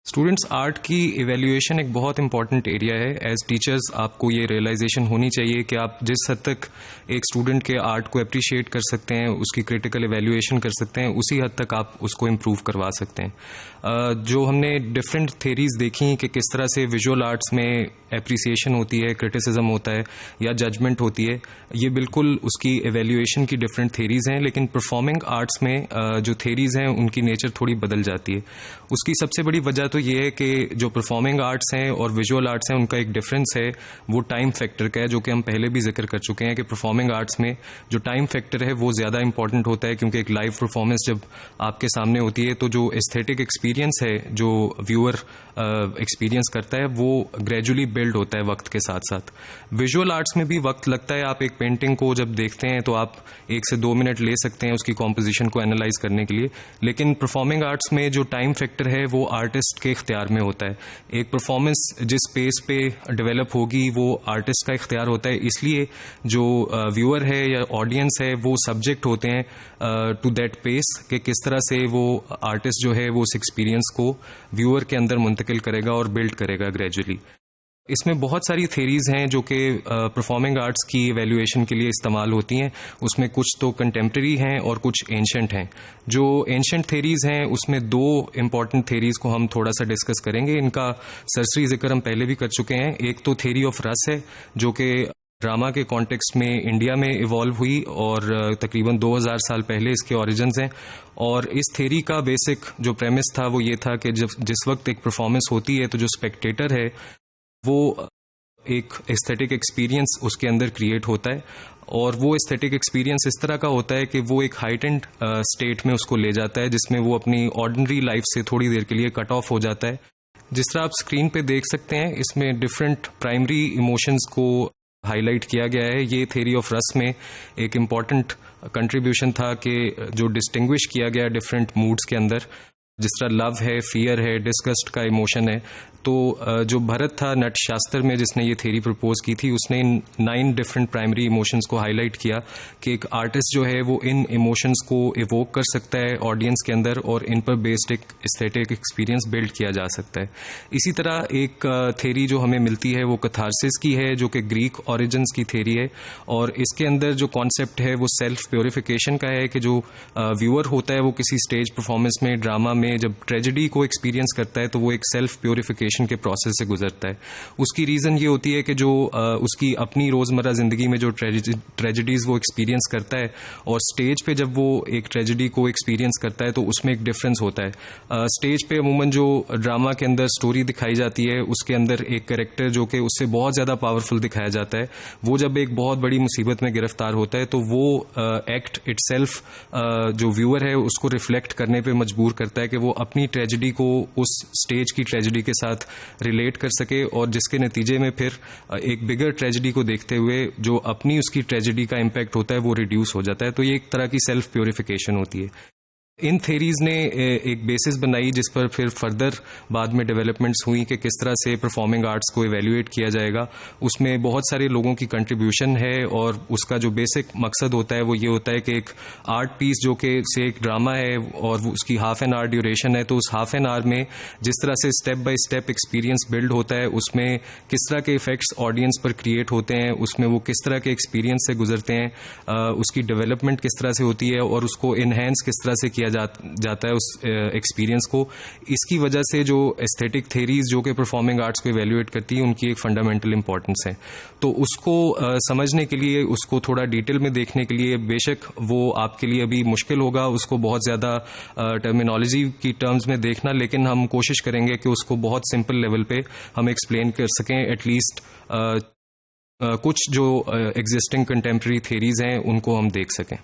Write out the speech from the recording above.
Students art की evaluation एक बहुत इंपॉर्टेंट एरिया है। एज टीचर्स आपको ये रियलाइजेशन होनी चाहिए कि आप जिस हद तक एक स्टूडेंट के आर्ट को अप्रिशिएट कर सकते हैं, उसकी क्रिटिकल इवैल्यूएशन कर सकते हैं, उसी हद तक आप उसको इम्प्रूव करवा सकते हैं। जो हमने डिफरेंट थेरीज देखी कि किस तरह से विजुअल आर्ट्स में एप्रिसिएशन होती है, क्रिटिसिज्म होता है या जजमेंट होती है, ये बिल्कुल उसकी इवैल्यूएशन की डिफरेंट थेरीज हैं। लेकिन परफॉर्मिंग आर्ट्स में जो थेरीज हैं उनकी नेचर थोड़ी बदल जाती है। उसकी सबसे बड़ी वजह तो ये है कि जो परफॉर्मिंग आर्ट्स हैं और विजुअल आर्ट्स हैं उनका एक डिफरेंस है, वो टाइम फैक्टर का है, जो कि हम पहले भी जिक्र कर चुके हैं कि परफॉर्मिंग आर्ट्स में जो टाइम फैक्टर है वो ज़्यादा इंपॉर्टेंट होता है, क्योंकि एक लाइव परफॉर्मेंस जब आपके सामने होती है तो जो एस्थेटिक एक्सपीरियंस है जो व्यूअर एक्सपीरियंस करता है वो ग्रेजुअली बिल्ड होता है वक्त के साथ साथ। विजुअल आर्ट्स में भी वक्त लगता है। आप एक पेंटिंग को जब देखते हैं तो आप 1 से 2 मिनट ले सकते हैं उसकी कॉम्पोजिशन को एनालाइज करने के लिए, लेकिन परफॉर्मिंग आर्ट्स में जो टाइम फैक्टर है वो आर्टिस्ट के इख्तियार में होता है। एक परफॉर्मेंस जिस पेस पे डेवलप होगी वो आर्टिस्ट का इख्तियार होता है, इसलिए जो व्यूअर है या ऑडियंस है वो सब्जेक्ट होते हैं टू दैट पेस कि किस तरह से वो आर्टिस्ट जो है वो उस एक्सपीरियंस को व्यूअर के अंदर मुंतकिल करेगा और बिल्ड करेगा ग्रेजुअली। इसमें बहुत सारी थेरीज हैं जो कि परफॉर्मिंग आर्ट्स की इवैल्यूएशन के लिए इस्तेमाल होती हैं। उसमें कुछ तो कंटेम्प्रेरी हैं और कुछ एंशंट हैं। जो एंशंट थेरीज हैं उसमें 2 इंपॉर्टेंट थेरीज को हम थोड़ा सा डिस्कस करेंगे। इनका सरसरी जिक्र हम पहले भी कर चुके हैं। एक तो थेरी ऑफ रस है जो कि ड्रामा के कॉन्टेक्स्ट में इंडिया में इवॉल्व हुई और तकरीबन 2000 साल पहले इसके ओरिजिन्स हैं। और इस थेरी का बेसिक जो प्रेमिस था वो ये था कि जिस वक्त एक परफॉर्मेंस होती है तो जो स्पेक्टेटर है वो एक एस्थेटिक एक्सपीरियंस उसके अंदर क्रिएट होता है, और वो एस्थेटिक एक्सपीरियंस इस तरह का होता है कि वो एक हाइटेंड स्टेट में उसको ले जाता है, जिसमें वो अपनी ऑर्डिनरी लाइफ से थोड़ी देर के लिए कट ऑफ हो जाता है। जिस तरह आप स्क्रीन पे देख सकते हैं इसमें डिफरेंट प्राइमरी इमोशंस को हाईलाइट किया गया है। ये थेरी ऑफ रस में एक इम्पॉर्टेंट कंट्रीब्यूशन था कि जो डिस्टिंग्विश किया गया डिफरेंट मूड्स के अंदर, जिस तरह लव है, फियर है, डिस्गस्ट का इमोशन है। तो जो भरत था नटशास्त्र में जिसने ये थेरी प्रपोज की थी, उसने इन 9 डिफरेंट प्राइमरी इमोशंस को हाईलाइट किया कि एक आर्टिस्ट जो है वो इन इमोशंस को इवोक कर सकता है ऑडियंस के अंदर और इन पर बेस्ड एक एस्थेटिक एक्सपीरियंस बिल्ड किया जा सकता है। इसी तरह एक थेरी जो हमें मिलती है वो कथारसिस की है, जो कि ग्रीक ओरिजिन्स की थेरी है, और इसके अंदर जो कॉन्सेप्ट है वो सेल्फ प्योरिफिकेशन का है कि जो व्यूअर होता है वो किसी स्टेज परफॉर्मेंस में, ड्रामा में जब ट्रेजेडी को एक्सपीरियंस करता है तो वो एक सेल्फ प्योरिफिकेशन के प्रोसेस से गुजरता है। उसकी रीजन ये होती है कि जो उसकी अपनी रोजमर्रा जिंदगी में जो ट्रेजेडीज वो एक्सपीरियंस करता है और स्टेज पे जब वो एक ट्रेजेडी को एक्सपीरियंस करता है तो उसमें एक डिफरेंस होता है। स्टेज पे अमूमन जो ड्रामा के अंदर स्टोरी दिखाई जाती है उसके अंदर एक कैरेक्टर जो कि उससे बहुत ज्यादा पावरफुल दिखाया जाता है, वो जब एक बहुत बड़ी मुसीबत में गिरफ्तार होता है तो वो एक्ट इटसेल्फ जो व्यूअर है उसको रिफ्लेक्ट करने पे मजबूर करता है कि वो अपनी ट्रेजेडी को उस स्टेज की ट्रेजेडी के साथ रिलेट कर सके, और जिसके नतीजे में फिर एक बिगर ट्रेजेडी को देखते हुए जो अपनी उसकी ट्रेजेडी का इम्पैक्ट होता है वो रिड्यूस हो जाता है। तो ये एक तरह की सेल्फ प्योरिफिकेशन होती है। इन थेरीज ने एक बेसिस बनाई जिस पर फिर फर्दर बाद में डेवलपमेंट्स हुई कि किस तरह से परफॉर्मिंग आर्ट्स को इवैल्यूएट किया जाएगा। उसमें बहुत सारे लोगों की कंट्रीब्यूशन है और उसका जो बेसिक मकसद होता है वो ये होता है कि एक आर्ट पीस जो कि से एक ड्रामा है और उसकी हाफ एन आवर ड्यूरेशन है, तो उस हाफ एन आवर में जिस तरह से step by step experience build होता है, उसमें किस तरह के इफेक्ट्स ऑडियंस पर क्रिएट होते हैं, उसमें वो किस तरह के एक्सपीरियंस से गुजरते हैं, उसकी डेवलपमेंट किस तरह से होती है और उसको इन्हेंस किस तरह से किया जाता है उस एक्सपीरियंस को। इसकी वजह से जो एस्थेटिक थेरीज जो कि परफॉर्मिंग आर्ट्स को इवैल्यूएट करती है उनकी एक फंडामेंटल इंपॉर्टेंस है। तो उसको समझने के लिए, उसको थोड़ा डिटेल में देखने के लिए बेशक वो आपके लिए अभी मुश्किल होगा उसको बहुत ज्यादा टर्मिनोलॉजी की टर्म्स में देखना, लेकिन हम कोशिश करेंगे कि उसको बहुत सिंपल लेवल पे हम एक्सप्लेन कर सकें, एटलीस्ट कुछ जो एग्जिस्टिंग कंटेम्प्रेरी थेरीज हैं उनको हम देख सकें।